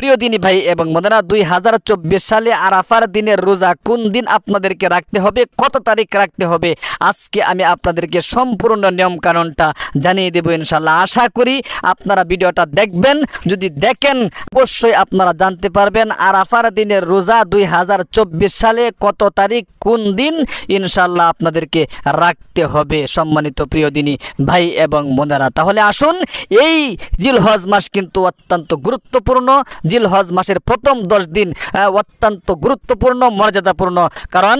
প্রিয় দিনী ভাই এবং বোনেরা, 2024 সালে আরাফার দিনের রোজা কোন দিন আপনাদেরকে রাখতে হবে, কত তারিখ রাখতে হবে, আজকে আমি আপনাদেরকে সম্পূর্ণ নিয়ম কানুনটা জানিয়ে দেব ইনশাআল্লাহ। আশা করি আপনারা ভিডিওটা দেখবেন। যদি দেখেন অবশ্যই আপনারা জানতে পারবেন আরাফার দিনের রোজা 2024 সালে কত তারিখ কোন দিন ইনশাআল্লাহ আপনাদেরকে রাখতে হবে। সম্মানিত প্রিয় দিনী ভাই এবং বোনেরা, তাহলে আসুন, এই জিলহজ মাস কিন্তু অত্যন্ত গুরুত্বপূর্ণ। জিলহজ মাসের প্রথম 10 দিন অত্যন্ত গুরুত্বপূর্ণ, মর্যাদাপূর্ণ, কারণ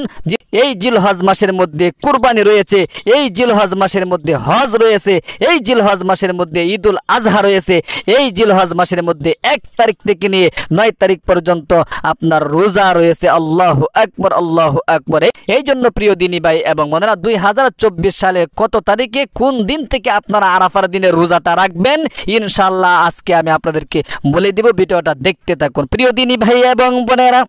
এই জিলহজ মাসের মধ্যে কুরবানি রয়েছে, এই জিলহজ মাসের মধ্যে হজ রয়েছে, এই জিলহজ মাসের মধ্যে ঈদুল আজহা রয়েছে, এই জিলহজ মাসের মধ্যে 1 তারিখ থেকে নিয়ে 9 তারিখ পর্যন্ত আপনার রোজা রয়েছে। আল্লাহু আকবার, আল্লাহু আকবার। এই জন্য প্রিয় দিনী ভাই এবং বোনেরা, 2024 সালে কত তারিখে কোন দিন থেকে আপনারা আরাফার দিনের রোজাটা রাখবেন ইনশাআল্লাহ আজকে আমি আপনাদেরকে বলে দিব। ভিডিওটা দেখতে থাকুন। প্রিয় দিনী ভাই এবং বোনেরা,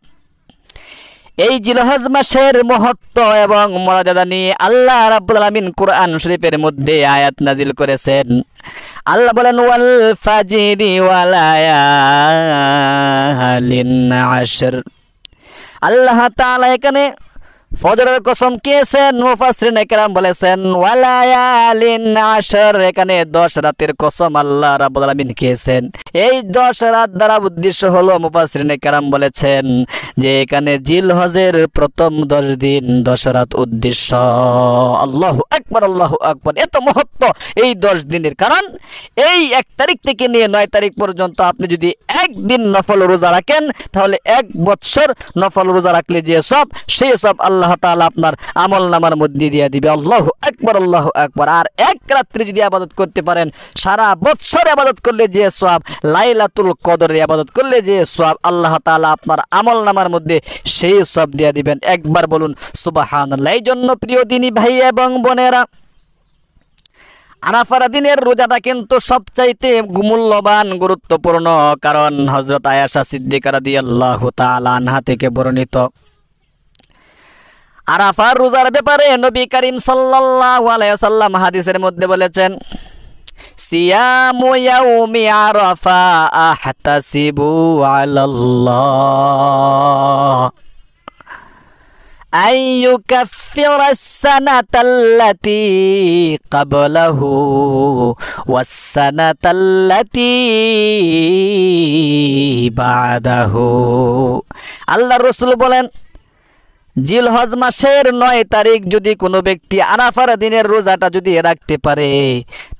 এই জিলহজ মাসের মহত্ব এবং মর্যাদা নিয়ে আল্লাহ রাব্বুল আলামিন কোরআন শরীফের মধ্যে আয়াত নাজিল করেছেন। আল্লাহ বলেন, ওয়াল ফাজরি ওয়া লায়ালিন আশর। আল্লাহ তাআলা এখানে ফজরের কসম খেয়েছেন। মুফাসসিরিনে কেরাম বলেছেন ওয়ালায়ালিন আশর, এখানে 10 রাতের কসম আল্লাহ রাব্বুল আলামিন খেয়েছেন। এই 10 রাত দ্বারা উদ্দেশ্য হলো, মুফাসসিরিনে কেরাম বলেছেন যে এখানে জিলহজের প্রথম 10 দিন 10 রাত উদ্দেশ্য। আল্লাহু আকবার, আল্লাহু আকবার। এত মহত্ব এই 10 দিনের, কারণ এই 1 তারিখ থেকে নিয়ে 9 তারিখ পর্যন্ত আপনি যদি একদিন নফল রোজা রাখেন তাহলে 1 বছর নফল রোজা রাখলে যে সব, সেই সব আল্লাহ তাআলা আপনার আমল নামার মধ্যে দিয়ে দিবে। আল্লাহু আকবার, আল্লাহু আকবার। আর 1 রাত্রি যদি ইবাদত করতে পারেন, সারা বছর ইবাদত করলে যে সওয়াব, লাইলাতুল কদরের ইবাদত করলে যে সওয়াব, আল্লাহ তাআলা আপনার আমল নামার মধ্যে সেই সওয়াব দিয়ে দিবেন। একবার বলুন সুবহানাল্লাহ। এই জন্য প্রিয় দিনী ভাই এবং বোনেরা, আরাফার দিনের রোজাটা কিন্তু সবচাইতে মূল্যবান, গুরুত্বপূর্ণ, কারণ হযরত আয়েশা সিদ্দিকা রাদিয়াল্লাহু তাআলা আনহা থেকে বর্ণিত আরাফার রোজার ব্যাপারে নবী করিম সাল্লাল্লাহু আলাইহি ওয়াসাল্লাম হাদিসের মধ্যে বলেছেন, সিয়ামু ইয়াউমি আরাফা আহতাসিবু আলাল্লাহ আইয়ুকাফিরাস সানাতাল্লাতী ক্বাবলাহু ওয়াস সানাতাল্লাতী বাদাহু। আল্লাহর রাসূল বলেন, জিলহজ মাসের 9 তারিখ যদি কোনো ব্যক্তি আরাফার দিনের রোজাটা যদি রাখতে পারে,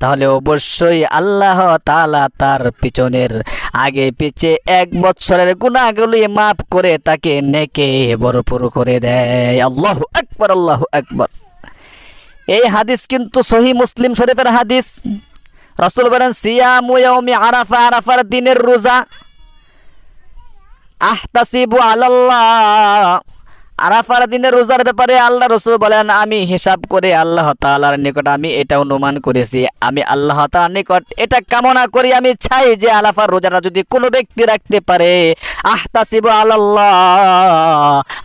তাহলে অবশ্যই আল্লাহ তাআলা তার পিছনের আগে পিছে 1 বছরের গুনাহগুলি মাফ করে তাকে নেকে ভরপুর করে দেয়। আল্লাহু আকবার, আল্লাহু আকবার। এই হাদিস কিন্তু সহিহ মুসলিম শরীফের হাদিস। রাসূল বলেন, সিয়ামু ইয়াউমি আরাফা, আরাফার দিনের রোজা, আহতাসিবু আলাল্লাহ, আরাফার দিনের রোজার ব্যাপারে আল্লাহ রাসূল বলেন, আমি হিসাব করে আল্লাহ তাআলার নিকট আমি এটা অনুমান করেছি, আমি আল্লাহ তাআলার নিকট এটা কামনা করি, আমি চাই যে আরাফার রোজাটা যদি কোনো ব্যক্তি রাখতে পারে, আহতাসিবু আলাল্লাহ,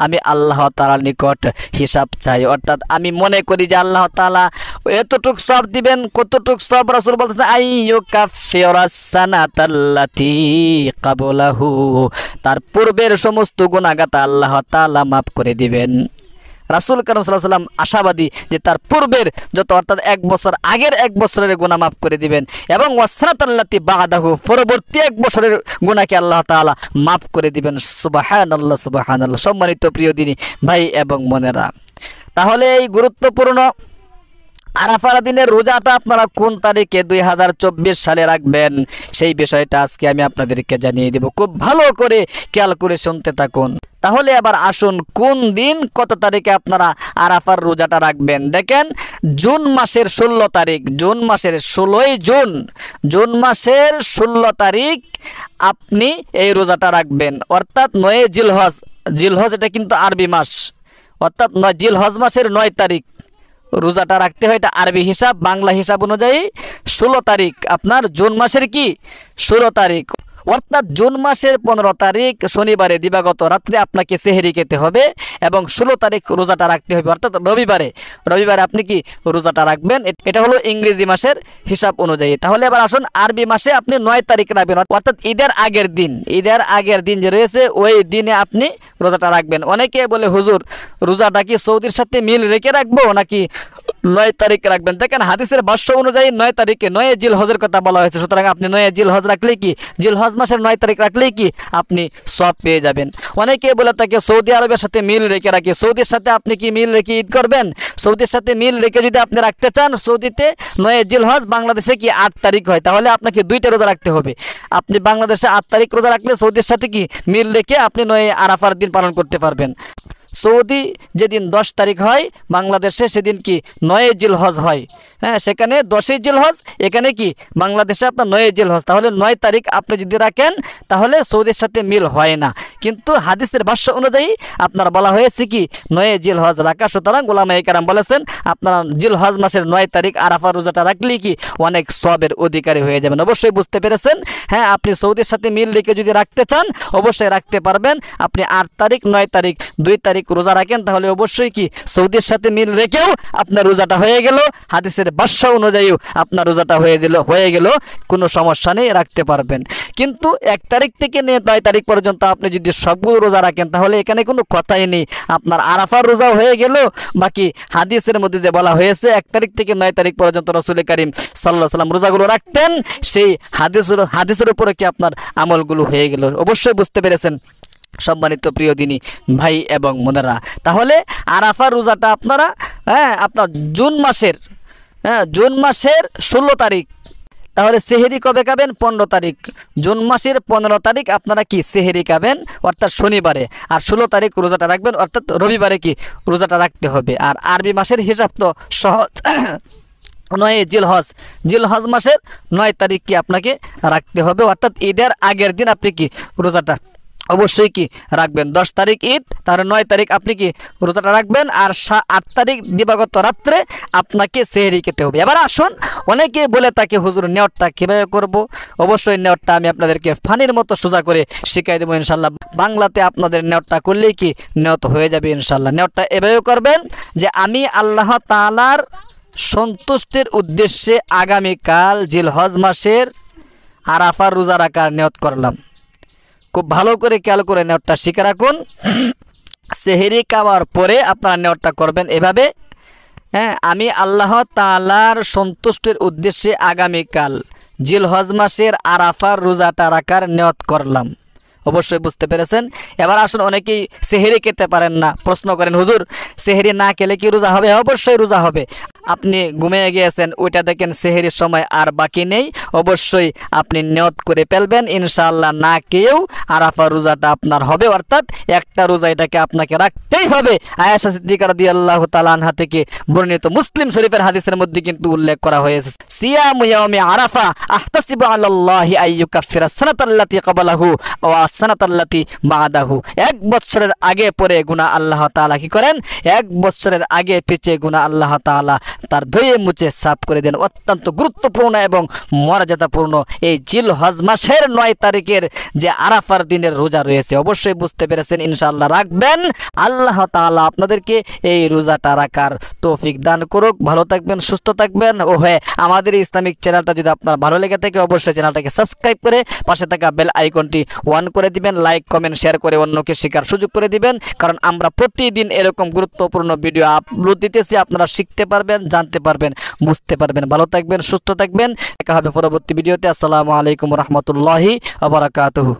আমি আল্লাহ তাআলার নিকট হিসাব চাই, অর্থাৎ আমি মনে করি যে আল্লাহ তাআলা এতটুক সওয়াব দিবেন। কতটুক সওয়াব? রাসূল বলতেছেন, আইয়ুকাফিরাস সানাতাল্লাতী ক্বাবলাহু, তার পূর্বের সমস্ত গুনাহগাতা আল্লাহ তাআলা মাফ করে দিবেন। রাসূল কারীম সাল্লাল্লাহু আলাইহি ওয়াসাল্লাম আশাবাদী যে তার পূর্বের যত, অর্থাৎ 1 বছর আগের 1 বছরের গুনাহ মাফ করে দিবেন, এবং ওয়াসনাতাল্লাতী বাদাহু, পরবর্তী 1 বছরের গুনাহকে আল্লাহ তাআলা মাফ করে দিবেন। সুবহানাল্লাহ, সুবহানাল্লাহ। সম্মানিত প্রিয় দিনী ভাই এবং বোনেরা, তাহলে এই গুরুত্বপূর্ণ আরাফার দিনের রোজাটা আপনারা কোন তারিখে 2024 সালে রাখবেন, সেই বিষয়টা আজকে আমি আপনাদেরকে জানিয়ে দেব। খুব ভালো করে খেয়াল করে শুনতে থাকুন। তাহলে আবার আসুন, কোন দিন কত তারিখে আপনারা আরাফার রোজাটা রাখবেন। দেখেন, জুন মাসের 16 তারিখ, জুন মাসের 16ই জুন মাসের 16 তারিখ আপনি এই রোজাটা রাখবেন, অর্থাৎ 9 জিলহজ। জিলহজ এটা কিন্তু আরবি মাস, অর্থাৎ জিলহজ মাসের 9 তারিখ রোজাটা রাখতে হয়। এটা আরবি হিসাব, বাংলা হিসাব অনুযায়ী 16 তারিখ আপনার জুন মাসের কি 16 তারিখ। অর্থাৎ জুন মাসের 15 তারিখ শনিবারে দিবাগত রাত্রে আপনাকে সেহরি খেতে হবে এবং 16 তারিখ রোজাটা রাখতে হবে, অর্থাৎ রবিবারে আপনি কি রোজাটা রাখবেন। এটা হলো ইংরেজি মাসের হিসাব অনুযায়ী। তাহলে এবার আসুন আরবি মাসে আপনি 9 তারিখ রাখবেন, অর্থাৎ ঈদের আগের দিন যে রয়েছে ওই দিনে আপনি রোজাটা রাখবেন। অনেকে বলে হুজুর রোজাটা কি সৌদির সাথে মিল রেখে রাখবো নাকি 9 তারিখ রাখবেন। দেখেন হাদিসের ভাষ্য অনুযায়ী 9 তারিখে 9 জিলহজের কথা বলা হয়েছে, সুতরাং আপনি 9 জিলহজ রাখলে কি জিলহজ মাসের 9 তারিখ রাখলেই কি আপনি সব পেয়ে যাবেন। অনেকে বলে তাকে সৌদি আরবের সাথে মিল রেখে রাখি, সৌদির সাথে আপনি কি মিল রেখে ঈদ করবেন? সৌদির সাথে মিল রেখে যদি আপনি রাখতে চান, সৌদিতে 9 জিলহজ বাংলাদেশে কি 8 তারিখ হয়, তাহলে আপনাকে 2টা রোজা রাখতে হবে। আপনি বাংলাদেশে 8 তারিখ রোজা রাখলে সৌদির সাথে কি মিল রেখে আপনি 9 আরাফার দিন পালন করতে পারবেন। সৌদি যেদিন 10 তারিখ হয় বাংলাদেশে সেদিন কি 9 জিলহজ হয়, হ্যাঁ সেখানে 10 জিলহজ, এখানে কি বাংলাদেশে আপনার 9 জিলহজ। তাহলে 9 তারিখ আপনি যদি রাখেন তাহলে সৌদির সাথে মিল হয় না, কিন্তু হাদিসের ভাষ্য অনুযায়ী আপনার বলা হয়েছে কি 9 জিলহজ রাখা। সুতরাং উলামায়ে কেরাম বলেছেন আপনারা জিলহজ মাসের 9 তারিখ আরাফা রোজাটা রাখলেই কি অনেক সওয়াবের অধিকারী হয়ে যাবেন। অবশ্যই বুঝতে পেরেছেন। হ্যাঁ আপনি সৌদির সাথে মিল রেখে যদি রাখতে চান অবশ্যই রাখতে পারবেন। আপনি 8 তারিখ 9 তারিখ 2 তারিখ রোজা রাখেন তাহলে অবশ্যই কি সৌদির সাথে মিল রেখেও আপনার রোজাটা হয়ে গেল, হাদিসের ভাষ্য অনুযায়ী আপনার রোজাটা হয়ে গেল, কোনো সমস্যা নেই, রাখতে পারবেন। কিন্তু 1 তারিখ থেকে নিয়ে 9 তারিখ পর্যন্ত আপনি যদি সবগুলো রোজা রাখেন তাহলে এখানে কোনো কথাই নেই, আপনার আরাফার রোজা হয়ে গেল। বাকি হাদিসের মধ্যে যে বলা হয়েছে 1 তারিখ থেকে 9 তারিখ পর্যন্ত রাসূল করিম সাল্লাল্লাহু আলাইহি ওয়াসাল্লাম রোজাগুলো রাখতেন, সেই হাদিসের উপরে কি আপনার আমলগুলো হয়ে গেল। অবশ্যই বুঝতে পেরেছেন সম্মানিত প্রিয় দিনী ভাই এবং বোনেরা। তাহলে আরাফার রোজাটা আপনারা আপনার জুন মাসের 16 তারিখ, তাহলে সেহেরি কবে খাবেন? 15 তারিখ। জুন মাসের 15 তারিখ আপনারা কি সেহেরি খাবেন, অর্থাৎ শনিবারে, আর 16 তারিখ রোজাটা রাখবেন, অর্থাৎ রবিবারে কি রোজাটা রাখতে হবে। আর আরবি মাসের হিসাব তো সহজ, 9 জিলহজ মাসের 9 তারিখ কি আপনাকে রাখতে হবে, অর্থাৎ ঈদের আগের দিন আপনি কি রোজাটা অবশ্যই কি রাখবেন। 10 তারিখ ঈদ, তাহলে 9 তারিখ আপনি কি রোজাটা রাখবেন, আর 8 তারিখ দিবাগত রাত্রে আপনাকে সেহরি খেতে হবে। এবার আসুন অনেকে বলে তাকে হুজুর নিয়তটা কীভাবে করব। অবশ্যই নিয়তটা আমি আপনাদেরকে ফানির মতো সোজা করে শিখাই দেবো ইনশাল্লাহ। বাংলাতে আপনাদের নিয়তটা করলেই কি নিয়ত হয়ে যাবে ইনশাল্লাহ। নিয়তটা এভাবে করবেন যে আমি আল্লাহ তাআলার সন্তুষ্টির উদ্দেশ্যে আগামীকাল জিলহজ মাসের আরাফার রোজা রাখার নিয়ত করলাম। খুব ভালো করে খেয়াল করে নিয়তটা শিখে রাখুন। সেহরি খাওয়ার পরে আপনারা নিয়তটা করবেন এভাবে, আমি আল্লাহ তাআলার সন্তুষ্টির উদ্দেশ্যে আগামীকাল জিলহজ মাসের আরাফার রোজাটা রাখার নিয়ত করলাম। অবশ্যই বুঝতে পেরেছেন। এবার আসুন অনেকেই সেহরি খেতে পারেন না, প্রশ্ন করেন হুজুর সেহরি না খেলে কি রোজা হবে? অবশ্যই রোজা হবে। আপনি ঘুমিয়ে গিয়েছেন, ওইটা দেখেন সেহরির সময় আর বাকি নেই, অবশ্যই আপনি নিয়ত করে ফেলবেন ইনশাআল্লাহ না খেয়েও আরাফা রোজাটা আপনার হবে, অর্থাৎ একটা রোজা এটাকে আপনাকে রাখতেই হবে। আয়েশা সিদ্দিকা রাদিয়াল্লাহু তাআলা আনহা থেকে বর্ণিত মুসলিম শরীফের হাদিসের মধ্যে কিন্তু উল্লেখ করা হয়েছে সিয়ামু ইয়াউমি আরাফা আহতাসিবু আলাল্লাহি আইয়ুকাফিরা সানাতাল্লাতী ক্বাবলাহু ওয়া সানাতাল্লাতী বাদাহু। 1 বছরের আগে পরে গুনাহ আল্লাহ তাআলা কি করেন? 1 বছরের আগে পিছে গুনাহ আল্লাহ তাআলা তার ধুয়ে মুছে সাফ করে দেন। অত্যন্ত গুরুত্বপূর্ণ এবং মর্যাদাপূর্ণ এই জিলহজ মাসের 9 তারিখের যে আরাফার দিনের রোজা রয়েছে, অবশ্যই বুঝতে পেরেছেন ইনশাআল্লাহ রাখবেন। আল্লাহ তাআলা আপনাদেরকে এই রোজাটা রাখার তৌফিক দান করুক। ভালো থাকবেন, সুস্থ থাকবেন। ও হ্যাঁ, আমাদের ইসলামিক চ্যানেলটা যদি আপনার ভালো লেগে থাকে অবশ্যই চ্যানেলটাকে সাবস্ক্রাইব করে পাশে থাকা বেল আইকনটি অন করে দিবেন, লাইক কমেন্ট শেয়ার করে অন্যকে শেখার সুযোগ করে দিবেন, কারণ আমরা প্রতিদিন এরকম গুরুত্বপূর্ণ ভিডিও আপলোড দিতেছি। আপনারা শিখতে পারবেন, জানতে পারবেন, বুঝতে পারবেন। ভালো থাকবেন, সুস্থ থাকবেন। দেখা হবে পরবর্তী ভিডিওতে। আসসালামু আলাইকুম রহমতুল্লাহি ওয়া বারাকাতুহু।